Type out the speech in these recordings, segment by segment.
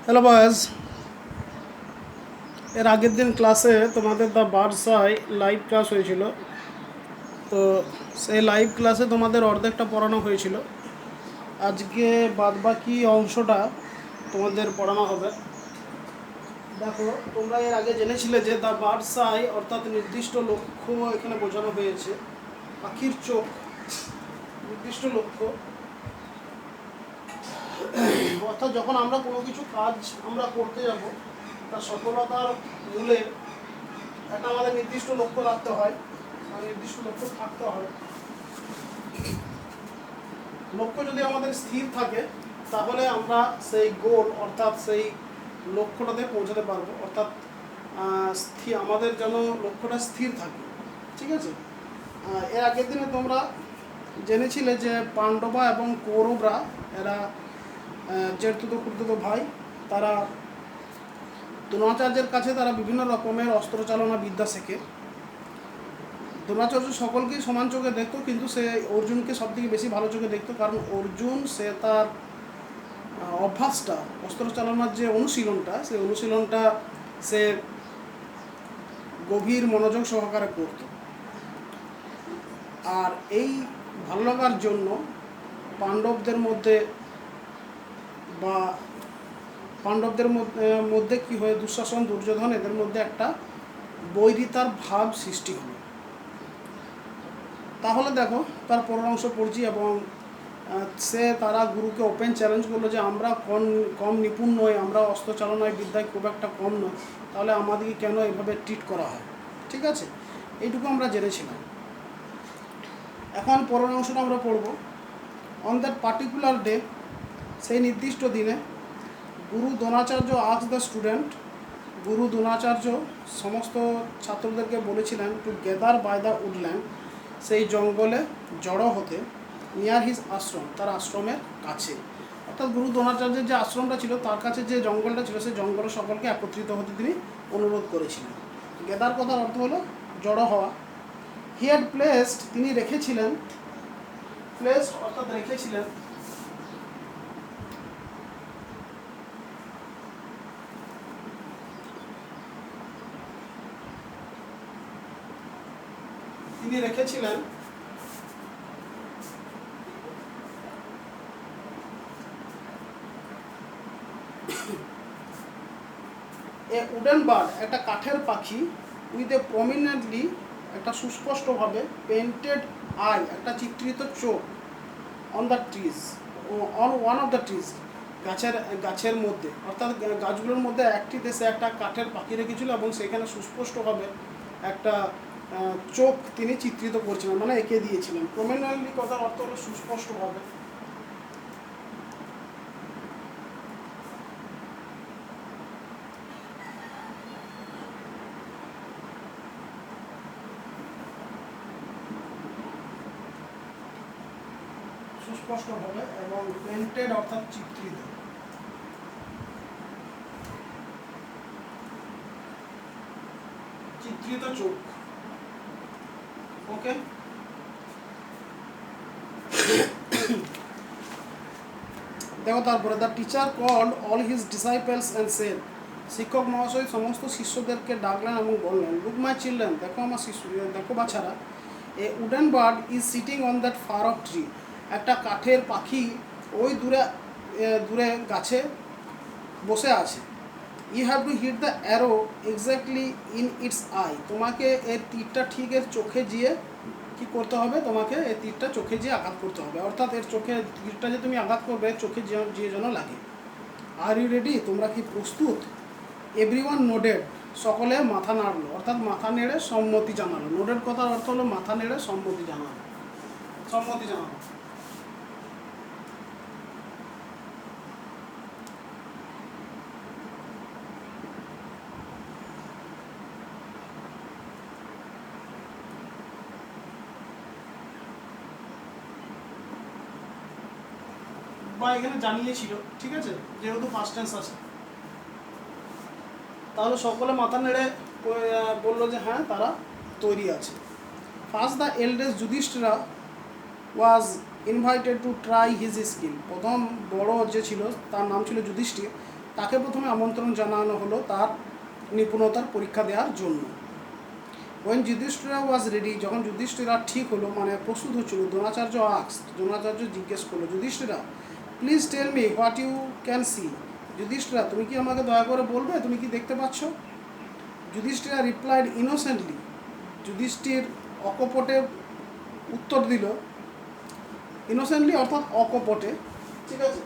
Hello boys, এর আগের দিন ক্লাসে তোমাদের the bird's I live class হয়েছিল। তো সেই লাইভ ক্লাসে তোমাদের অর্ধেকটা পড়ানো হয়েছিল। আজকে বাদবাকি অংশটা তোমাদের পড়ানো হবে। দেখো, তোমরা এর আগে জেনেছিলে যে দ্য বার্ডস আই অর্থাৎ নির্দিষ্ট লক্ষ্য এখানে বোঝানো হয়েছে। পাখির চোখ, নির্দিষ্ট লক্ষ্য। অর্থাৎ যখন আমরা কোনো কিছু কাজ আমরা করতে যাব, তার সফলতার মূলে একটা আমাদের নির্দিষ্ট লক্ষ্য রাখতে হয়, নির্দিষ্ট লক্ষ্য থাকতে হয়। লক্ষ্য যদি আমাদের স্থির থাকে তাহলে আমরা সেই গোল অর্থাৎ সেই লক্ষ্যটাতে পৌঁছাতে পারবো। অর্থাৎ আমাদের যেন লক্ষ্যটা স্থির থাকে, ঠিক আছে। এর আগের দিনে তোমরা জেনেছিলে যে পাণ্ডবা এবং কৌরবরা এরা জেঠতুতো খুড়তুতো ভাই, তারা দ্রোণাচার্যের কাছে তারা বিভিন্ন রকমের অস্ত্রচালনা বিদ্যা শেখে। দ্রোণাচার্য সকলকেই সমান চোখে দেখতো, কিন্তু সে অর্জুনকে সবথেকে বেশি ভালো চোখে দেখতো, কারণ অর্জুন সে তার অভ্যাসটা, অস্ত্রচালনার যে অনুশীলনটা, সেই অনুশীলনটা সে গভীর মনোযোগ সহকারে করত। আর এই ভালো লাগার জন্য পাণ্ডবদের মধ্যে কি হয়, দুঃশাসন, দুর্যোধন, এদের মধ্যে একটা বৈরিতার ভাব সৃষ্টি হলো। তাহলে দেখো, তার পরের অংশ পড়ছি, এবং তারা গুরুকে ওপেন চ্যালেঞ্জ করলো যে আমরা কম নিপুণ নই, আমরা অস্ত্রচালনায় বিদ্যায় খুব একটা কম নই, তাহলে আমাদেরকে কেন এভাবে ট্রিট করা হয়। ঠিক আছে, এইটুকু আমরা জেনেছিলাম। এখন পরের অংশটা আমরা পড়ব। অন দ্যাট পার্টিকুলার ডে, সেই নির্দিষ্ট দিনে, গুরু দ্রোণাচার্য আস্ক দ্য স্টুডেন্ট, গুরু দ্রোণাচার্য সমস্ত ছাত্রদেরকে বলেছিলেন together by the woodland, সেই জঙ্গলে জড়ো হতে, নিয়ার হিজ আশ্রম, তার আশ্রমের কাছে। অর্থাৎ গুরু দ্রোণাচার্যের যে আশ্রমটা ছিল তার কাছে যে জঙ্গলটা ছিল, সেই জঙ্গলে সকলকে একত্রিত হতে তিনি অনুরোধ করেছিলেন। গেদার কথার অর্থ হলো জড়ো হওয়া। হি হ্যাড প্লেসড, তিনি রেখেছিলেন, প্লেসড অর্থাৎ রেখেছিলেন, তিনি রেখেছিলেন এ উডেন বার্ড, একটা কাঠের পাখি, উইথ এ প্রমিনেন্টলি, একটা সুস্পষ্টভাবে পেন্টেড আই, একটা চিত্রিত চোখ, on the trees, on one of the trees, গাছের মধ্যে, অর্থাৎ গাছগুলোর মধ্যে একটি দেশে একটা কাঠের পাখি রেখেছিল, এবং সেখানে সুস্পষ্টভাবে একটা চোখ তিনি চিত্রিত করছিলেন, মানে এঁকে দিয়েছিলেন। প্রমিনেন্টলি কথার অর্থ হলো সুস্পষ্টভাবে। সুস্পষ্টভাবে, এবং পেন্টেড অর্থাৎ চিত্রিত, চিত্রিত চোখ। ওকে, দেখো তারপরে, the teacher called all his disciples and said, শিক্ষক মহাশয় সমস্ত শিষ্যদেরকে ডাকলেন এবং বললেন, লুক মাই চিলড্রেন, দেখো আমার শিশু, দেখো বাচ্চারা, a wooden bird is sitting on that far of tree, একটা কাঠের পাখি ওই দূরে দূরে গাছে বসে আছে। You have to hit the arrow exactly in its eye, তোমাকে এর তীরটা ঠিক এর চোখে গিয়ে কী করতে হবে, তোমাকে এই তীরটা চোখে যেয়ে আঘাত করতে হবে, অর্থাৎ এর চোখে তীরটা যে তুমি আঘাত করবে চোখে যে যেন লাগে। আর ইউ রেডি, তোমরা কি প্রস্তুত? এভরিওয়ান নোডেড, সকলে মাথা নাড়লো, অর্থাৎ মাথা নেড়ে সম্মতি জানালো। নোডেড কথার অর্থ হলো মাথা নেড়ে সম্মতি জানালো, সম্মতি জানালো। বা এখানে জানিয়েছিল, ঠিক আছে, যেহেতু ফার্স্ট টেন্স আছে, তাহলে সকলে মাথা নেড়ে বললো যে হ্যাঁ তারা তৈরি আছে। First the eldest Yudhishthira was invited to try his skill, প্রথম বড় যে ছিল তার নাম ছিল যুধিষ্ঠির, তাকে প্রথমে আমন্ত্রণ জানানো হলো তার নিপুণতার পরীক্ষা দেওয়ার জন্য। ওয়েন যুধিষ্ঠিরা ওয়াজ রেডি, যখন যুধিষ্ঠিরা ঠিক হলো মানে প্রস্তুত হচ্ছিল, দ্রোণাচার্য দ্রোণাচার্য জিজ্ঞেস করলো, Yudhishthira please tell me what you can see. Yudhishthira তুমি কি আমাকে দয়া করে বলবে তুমি কি দেখতে পাচ্ছ? যুধিষ্ঠিরা রিপ্লাইড ইনোসেন্টলি, যুধিষ্ঠির অকপটে উত্তর দিল, ইনোসেন্টলি অর্থাৎ অকপটে, ঠিক আছে।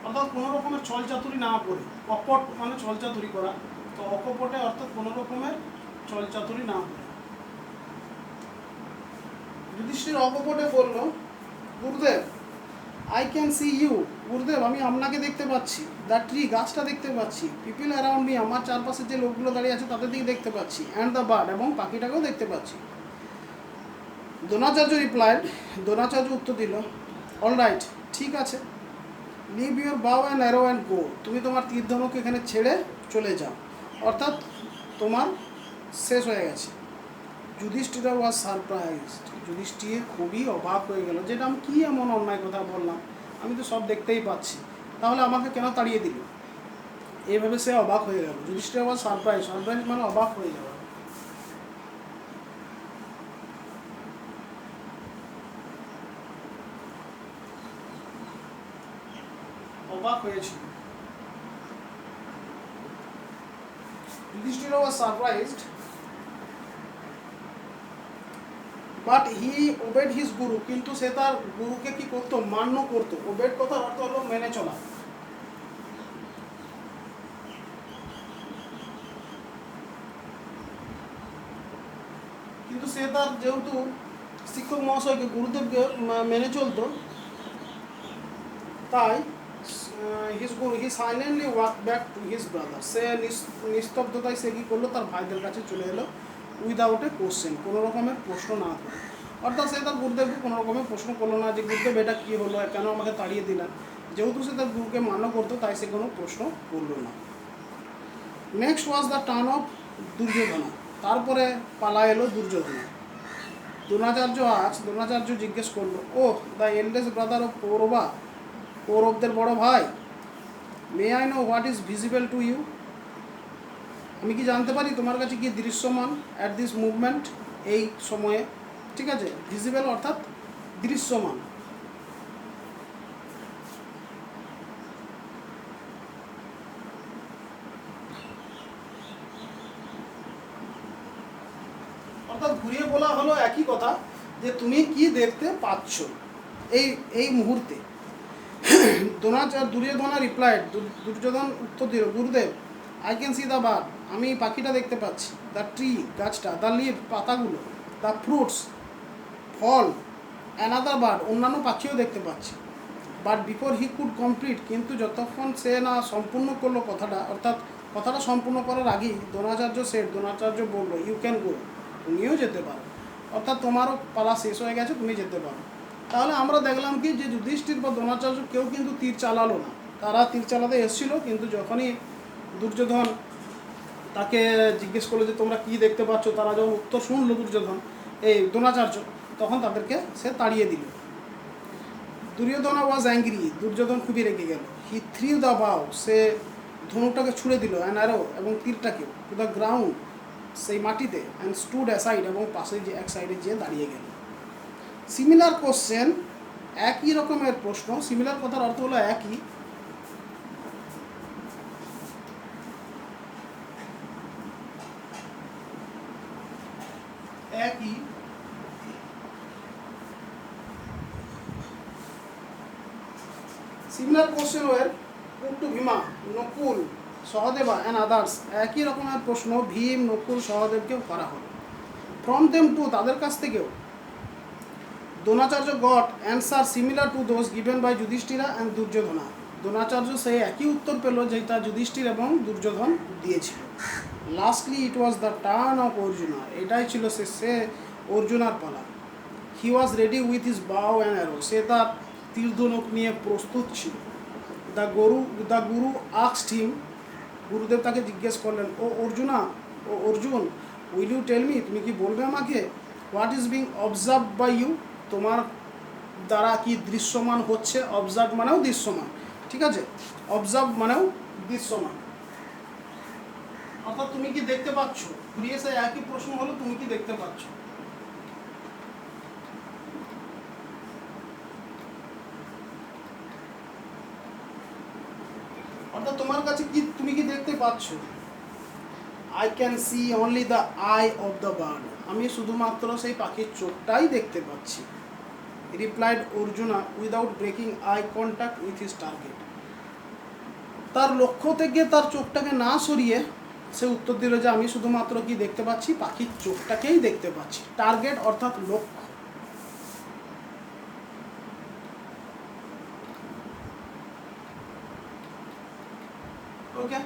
অর্থাৎ কোনো রকমের ছলচাতুরি না করে, অকপট মানে ছলচাতুরি করা, তো অকপটে অর্থাৎ কোনো রকমের ছলচাতুরি না করে। যুধিষ্ঠির অকপটে বলল, গুরুদেব আই ক্যান সি ইউ, গুরুদেব আমি আপনাকে দেখতে পাচ্ছি, দ্য ট্রি গাছটা দেখতে পাচ্ছি, পিপল অ্যারাউন্ড মি আমার চারপাশে যে লোকগুলো দাঁড়িয়ে আছে তাদের দিকে দেখতে পাচ্ছি, অ্যান্ড দ্য বার্ড এবং পাখিটাকেও দেখতে পাচ্ছি। দ্রোণাচার্য রিপ্লাইড, দ্রোণাচার্য উত্তর দিল, অল রাইট ঠিক আছে, লিভ ইউর বাউ অ্যান্ড অ্যারো অ্যান্ড গো, তুমি তোমার তীর ধনুক এখানে ছেড়ে চলে যাও, অর্থাৎ তোমার শেষ হয়ে গেছে। যুধিষ্ঠিরা ওয়াজ সারপ্রাইজড, যুধিষ্ঠির খুবই অবাক হয়ে গেল, যেটা আমি কী এমন অন্যায় কথা বললাম, আমি তো সব দেখতেই পাচ্ছি, তাহলে আমাকে কেন তাড়িয়ে দিল, এইভাবে সে অবাক হয়ে গেল। যুধিষ্ঠিরা ওয়াজ সারপ্রাইজ, সারপ্রাইজ মানে অবাক হয়ে যাওয়া। অবাক হয়েছিল। Yudhishthira was surprised, but he obeyed his guru, কিন্তু সে তার গুরুকে কি করতো, মান্য করতো। ওবেড কথার অর্থ হলো মেনে চলা। কিন্তু সে তার যেহেতু শিক্ষক মহাশয়কে, গুরুদেবকে মেনে চলতো, তাই his guru he silently walk back to his brother, সে নিস্তব্ধতায় সে কী করলো, তার ভাইদের কাছে চলে এলো, উইদাউট এ কোশ্চেন, কোনো রকমের প্রশ্ন না করে। অর্থাৎ সে তার গুরুদেবকে কোনো রকমের প্রশ্ন করলো না যে গুরুদেব এটা কী হলো, কেন আমাকে তাড়িয়ে দিলেন, যেহেতু সে তার গুরুকে মান্য করতো তাই সে কোনো প্রশ্ন করলো না। Next was the turn of Duryodhana, তারপরে পালা এলো দুর্যোধনা। দ্রোণাচার্য জিজ্ঞেস করলো, oh the eldest brother of Kaurava, কৌরবদের বড় ভাই, may I know what is visible to you, আমি কি জানতে পারি তোমার কাছে কি দৃশ্যমান অ্যাট দিস মুভমেন্ট, এই সময়ে, ঠিক আছে। ভিজিবল অর্থাৎ দৃশ্যমান। অর্থাৎ ঘুরিয়ে বলা হলো একই কথা, যে তুমি কি দেখতে পাচ্ছ এই মুহূর্তে। দুর্যোধনা রিপ্লাইড, দুর্যোধন উত্তর দিল, Gurudev I can see the bird, আমি পাখিটা দেখতে পাচ্ছি, দ্য ট্রি গাছটা, দ্য লিভ পাতাগুলো, দ্য ফ্রুটস ফল, অ্যানাদার বার্ড অন্যান্য পাখিও দেখতে পাচ্ছি। But before he could complete, যতক্ষণ সে না সম্পূর্ণ করলো কথাটা, অর্থাৎ কথাটা সম্পূর্ণ করার আগেই দ্রোণাচার্য বলল, ইউ ক্যান গো, তুমিও যেতে পারো, অর্থাৎ তোমারও পালা শেষ হয়ে গেছে, তুমি যেতে পারো। তাহলে আমরা দেখলাম কি, যে যুধিষ্ঠির বা দ্রোণাচার্য কেউ কিন্তু তীর চালালো না, তারা তীর চালাতে এসেছিল, কিন্তু যখনই দুর্যোধন তাকে জিজ্ঞেস করলো যে তোমরা কী দেখতে পাচ্ছ, তারা যখন উত্তর শুনলো দ্রোণাচার্য, তখন তাদেরকে সে তাড়িয়ে দিল। দুর্যোধনা ওয়াজ অ্যাংরি, দুর্যোধন খুবই রেগে গেল। হি থ্রিউ দ্য বাউ, সে ধনুকটাকে ছুঁড়ে দিল, অ্যান্ড অ্যারো এবং তীরটাকেও, টু দ্য গ্রাউন্ড, সেই মাটিতে, অ্যান্ড স্টুড অ্যাসাইড এবং পাশে যে এক সাইডে যেয়ে দাঁড়িয়ে গেল। সিমিলার কোশ্চেন, একই রকমের প্রশ্ন, সিমিলার কথার অর্থ হলো একই, similar question were put to Bhima, Nakul, Sahadeva and others, একই রকমের প্রশ্ন ভীম, নকুল, সহদেবকেও করা হলো। ফ্রম দেম টু, তাদের কাছ থেকেও, Dronacharya got answer similar to those given by Yudhishthira and Duryodhana, Dronacharya সেই একই উত্তর পেল যেটা যুধিষ্ঠির এবং দুর্যোধন দিয়েছিল। Lastly it was the turn of Arjuna, এটাই ছিল সে অর্জুনার পালা। He was ready with his bow and arrow, সে তার তীর ধনুক নিয়ে প্রস্তুত ছিল। দ্য গুরু আস্কড হিম গুরুদেব তাকে জিজ্ঞেস করলেন, ও Arjun, will you tell me, তুমি কি বলবে আমাকে, what is being observe by you, তোমার দ্বারা কি দৃশ্যমান হচ্ছে। অবজার্ভ মানেও দৃশ্যমান, ঠিক আছে, অবজার্ভ মানেও দৃশ্যমান, অর্থাৎ তুমি কি দেখতে পাচ্ছ। ঘুরিয়ে সে একই প্রশ্ন হলো, তুমি কি দেখতে পাচ্ছ। অর্থাৎ তোমার কাছে কি, তুমি কি দেখতে পাচ্ছ। I can C only the I of the bird, আমি শুধুমাত্র সেই পাখির চোখটাই দেখতে পাচ্ছি। Replied Arjuna without breaking eye contact with his target, তার লক্ষ্য থেকে তার চোখটাকে না সরিয়ে সে উত্তর দিল যে আমি শুধুমাত্র কি দেখতে পাচ্ছি, পাখির চোখটাকেই দেখতে পাচ্ছি। টার্গেট অর্থাৎ লক্ষ্য। ওকে,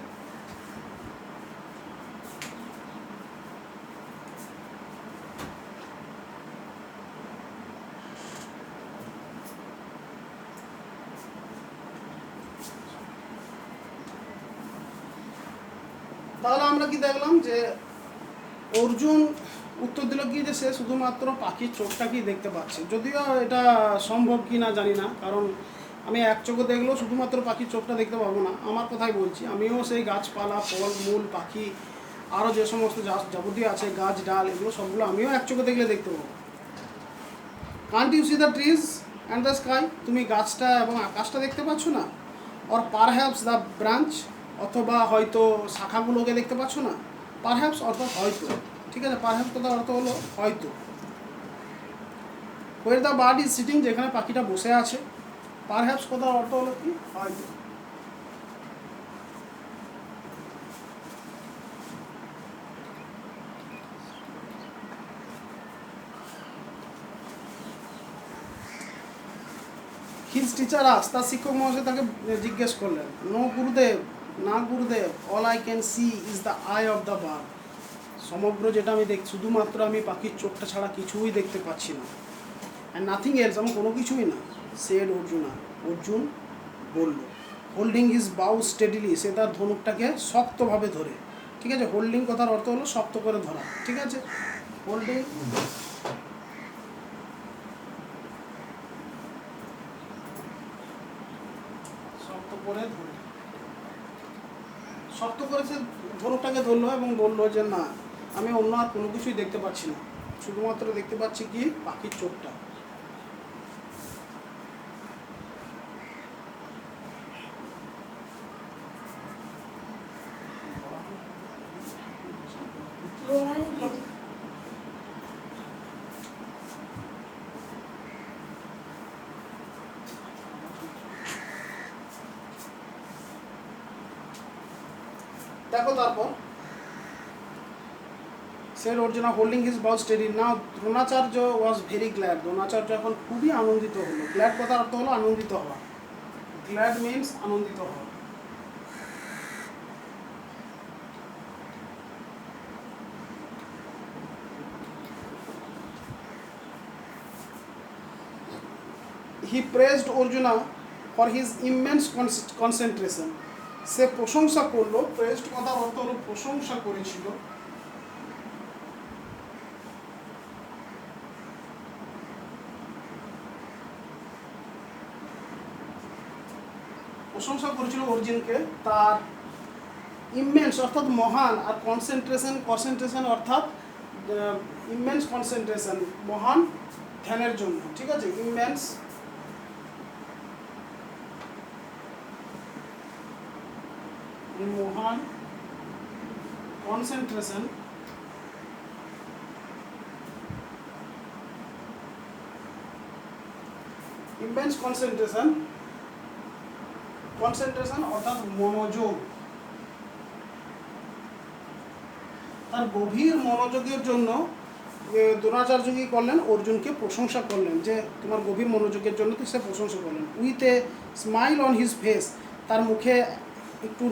তাহলে আমরা কি দেখলাম যে অর্জুন উত্তর দিল কি যে সে শুধুমাত্র পাখির চোখটাকেই দেখতে পাচ্ছে। যদিও এটা সম্ভব কি না জানি না, কারণ আমি এক চোখে দেখলেও শুধুমাত্র পাখির চোখটা দেখতে পাবো না। আমার কথাই বলছি, আমিও সেই গাছপালা, ফল মূল, পাখি, আরও যে সমস্ত যাবতীয় আছে গাছ ডাল, এগুলো সবগুলো আমিও এক চোখে দেখলে দেখতে পাবো। Can't you see the trees and the sky, তুমি গাছটা এবং আকাশটা দেখতে পাচ্ছ না। অর পারহ্যাপস দ্য ব্রাঞ্চ, অথবা হয়তো শাখাগুলোকে দেখতে পাচ্ছ না। পারহ্যাপস অর্থাৎ হয়তো, ঠিক আছে, পারহ্যাপস কথার অর্থ হলো হয়তো। Where the bird is sitting, যেখানে পাখিটা বসে আছে। পারহ্যাপস কথার অর্থ হলো কি, হয়তো। হিজ টিচার আস, তার শিক্ষক মহাশয় তাকে জিজ্ঞেস করলেন, নো গুরুদেব, না গুরুদেব, all I can C is the I of the bird, সমগ্র যেটা আমি শুধুমাত্র আমি পাখির চোখটা ছাড়া কিছুই দেখতে পাচ্ছি না। অ্যান্ড নাথিং এলস, আমি কোনো কিছুই না। সেড অর্জুনা, অর্জুন বলল। হোল্ডিং হিজ বাউ স্টেডিলি, সে তার ধনুকটাকে শক্তভাবে ধরে, ঠিক আছে। হোল্ডিং কথার অর্থ হলো শক্ত করে ধরা, ঠিক আছে। হোল্ডিং শক্ত করে ধরে, শক্ত করে সে ধনুকটাকে ধরলো এবং বললো যে না, আমি অন্য আর কোনো কিছুই দেখতে পাচ্ছি না, শুধুমাত্র দেখতে পাচ্ছি কি, পাখির চোখটা। দেখো তারপর সেড অর্জুনা হোল্ডিং হিজ বাউ steady now Dronacharya was very glad, Dronacharya এখন খুবই আনন্দিত হলো। গ্ল্যাড কথার অর্থ হলো আনন্দিত হওয়া। গ্ল্যাড মিন্স আনন্দিত হওয়া। He praised Arjuna for his immense concentration, সে প্রশংসা করলো। প্রেজড কথার অর্থ হলো প্রশংসা করেছিল। প্রশংসা করেছিল অর্জুনকে তার ইমেন্স অর্থাৎ মহান, আর কনসেন্ট্রেশন অর্থাৎ ইমেন্স কনসেন্ট্রেশন, মহান ধ্যানের জন্য, ঠিক আছে। ইমেন্স মহান কনসেন্ট্রেশন, ইমেন্স কনসেন্ট্রেশন অর্থাৎ মনোযোগ, তার গভীর মনোযোগের জন্য দ্রোণাচার্য কি করলেন, অর্জুনকে প্রশংসা করলেন, যে তোমার গভীর মনোযোগের জন্য সে প্রশংসা করলেন। With a smile on his face, তার মুখে একটু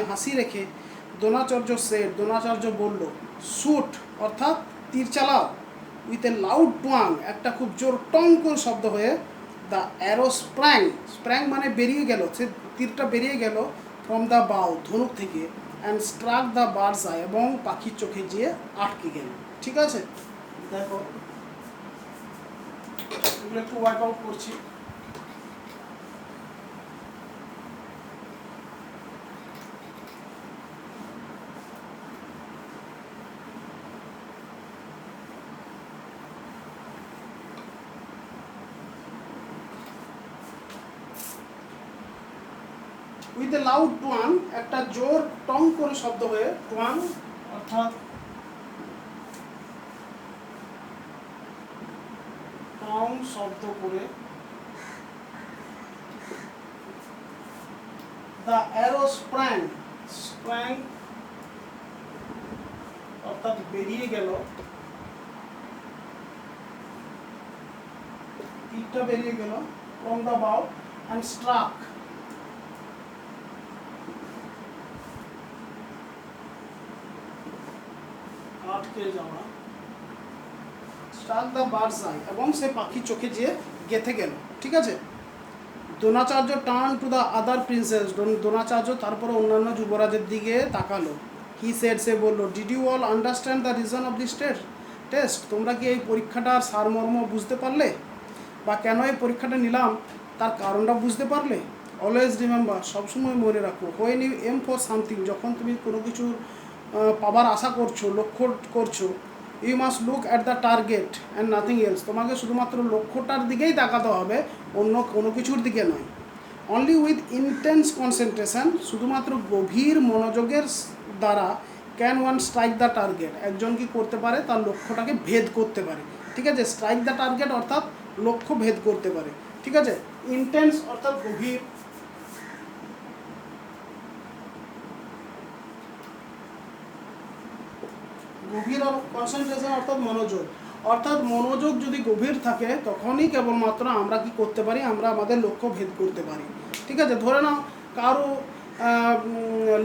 হাসি রেখে দ্রোণাচার্য বলল, শুট অর্থাৎ তীর চালাও। উইথ এ লাউড টুয়াং, একটা খুব জোর টং করে শব্দ হয়ে, দ্য অ্যারো স্প্র্যাং মানে বেরিয়ে গেল, সে তীরটা বেরিয়ে গেল, ফ্রম দ্য বাউ, ধনুক থেকে। And struck the bird's eye, এবং পাখির চোখে যেয়ে আটকে গেল। ঠিক আছে, দেখো এগুলো একটু ওয়ার্কআউট করছি। উইথ এ লাউড টুয়াং, একটা জোর টং করে শব্দ হয়ে, টুয়াং অর্থাৎ টং শব্দ করে, দ্য অ্যারো স্প্র্যাং, স্প্র্যাং অর্থাৎ বেরিয়ে গেল, তীরটা বেরিয়ে গেল ফ্রম দ্য বাউ, অ্যান্ড স্ট্রাক, আটকে যাওয়া, স্ট্রাক দ্য বার্ডস আই, এবং সে পাখির চোখে যেয়ে গেঁথে গেল। ঠিক আছে, Dronacharya turn to the other princes, Dronacharya তারপরে অন্যান্য যুবরাজের দিকে তাকালো। হি সেড, সে বললো, did you all understand the reason of this test, তোমরা কি এই পরীক্ষাটার সারমর্ম বুঝতে পারলে, বা কেন এই পরীক্ষাটা নিলাম তার কারণটা বুঝতে পারলে? অলওয়েজ রিমেম্বার, সবসময় মনে রাখো, when you aim for something, যখন তুমি কোনো কিছু পাবার আশা করছো, লক্ষ্য করছো, you must look at the target and nothing else, তোমাকে শুধুমাত্র লক্ষ্যটার দিকেই তাকাতে হবে, অন্য কোনো কিছুর দিকে নয়। অনলি উইথ ইন্টেন্স কনসেন্ট্রেশন, শুধুমাত্র গভীর মনোযোগের দ্বারা can one strike the target, একজন কি করতে পারে, তার লক্ষ্যটাকে ভেদ করতে পারে। ঠিক আছে, স্ট্রাইক দ্য টার্গেট অর্থাৎ লক্ষ্য ভেদ করতে পারে। ঠিক আছে, ইন্টেন্স অর্থাৎ গভীর, গভীর, আর কনসেন্ট্রেশন অর্থাৎ মনোযোগ, অর্থাৎ মনোযোগ যদি গভীর থাকে তখনই কেবলমাত্র আমরা কি করতে পারি, আমরা আমাদের লক্ষ্য ভেদ করতে পারি। ঠিক আছে, ধরে নাও কারো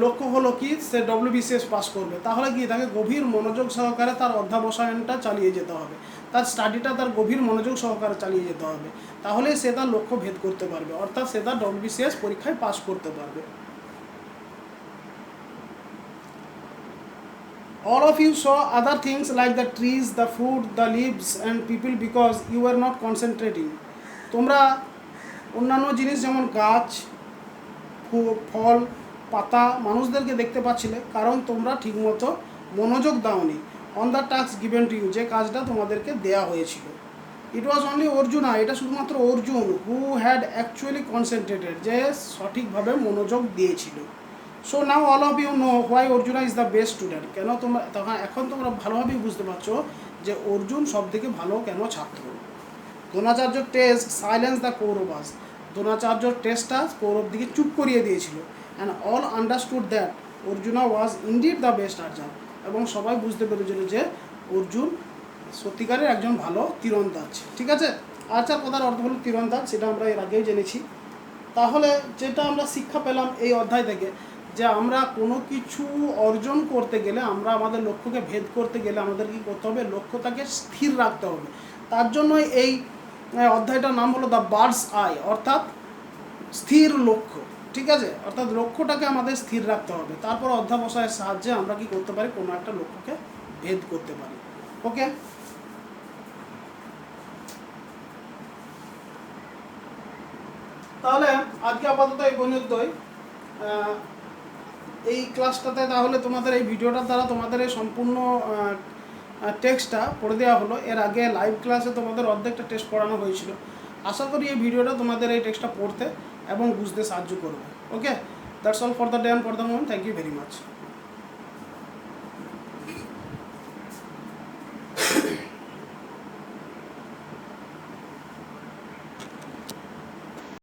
লক্ষ্য হলো কি সে WBCS পাস করবে, তাহলে কি তাকে গভীর মনোযোগ সহকারে তার অধ্যাবসায়নটা চালিয়ে যেতে হবে, তার স্টাডিটা তার গভীর মনোযোগ সহকারে চালিয়ে যেতে হবে, তাহলে সে তার লক্ষ্য ভেদ করতে পারবে, অর্থাৎ সে তার WBCS পরীক্ষায় পাস করতে পারবে। All of you saw other things like the trees, the fruit, the leaves and people because you were not concentrating. তোমরা অন্যান্য জিনিস যেমন গাছ, ফল, পাতা, মানুষদেরকে দেখতে পাচ্ছিলে, কারণ তোমরা ঠিকমতো মনোযোগ দাওনি on the task given to you, যে কাজটা তোমাদেরকে দেয়া হয়েছিল। ইট ওয়াজ অনলি অর্জুনা, এটা শুধুমাত্র Arjun, who had actually concentrated, যে সঠিকভাবে মনোযোগ দিয়েছিল। So now all of you know why Arjuna is the best student, কেন তোমরা তখন এখন তোমরা ভালোভাবেই বুঝতে পারছো যে অর্জুন সবথেকে ভালো কেন ছাত্র। Dronacharya test silence the Kauravas, দ্রোণাচার্যর টেস্টটা কৌরব দিকে চুপ করিয়ে দিয়েছিল। And all understood that Arjuna was indeed the best archer, এবং সবাই বুঝতে পেরেছিল যে অর্জুন সত্যিকারের একজন ভালো তীরন্দাজ। ঠিক আছে, আর্চার কথার অর্থ হলো তীরন্দাজ, সেটা আমরা এর আগেই জেনেছি। তাহলে যেটা আমরা শিক্ষা পেলাম এই অধ্যায় থেকে, যে আমরা কোনো কিছু অর্জন করতে গেলে, আমরা আমাদের লক্ষ্যকে ভেদ করতে গেলে আমাদের কী করতে হবে, লক্ষ্যটাকে স্থির রাখতে হবে। তার জন্য এই অধ্যায়টার নাম হলো দ্য বার্ডস আই, অর্থাৎ স্থির লক্ষ্য। ঠিক আছে, অর্থাৎ লক্ষ্যটাকে আমাদের স্থির রাখতে হবে, তারপর অধ্যাবসায়ের সাহায্যে আমরা কি করতে পারি, কোনো একটা লক্ষ্যকে ভেদ করতে পারি। ওকে, তাহলে আজকে আপাতত এই পর্যন্ত এই ক্লাসটাতে, তাহলে তোমাদের এই ভিডিওটার দ্বারা তোমাদের এই সম্পূর্ণ টেক্সটটা পড়ে দেওয়া হলো। এর আগে লাইভ ক্লাসে তোমাদের অর্ধেকটা টেক্সট পড়ানো হয়েছিল। আশা করি এই ভিডিওটা তোমাদের এই টেক্সটটা পড়তে এবং বুঝতে সাহায্য করবে। Okay, that's all for the day and for the moment. Thank you very much.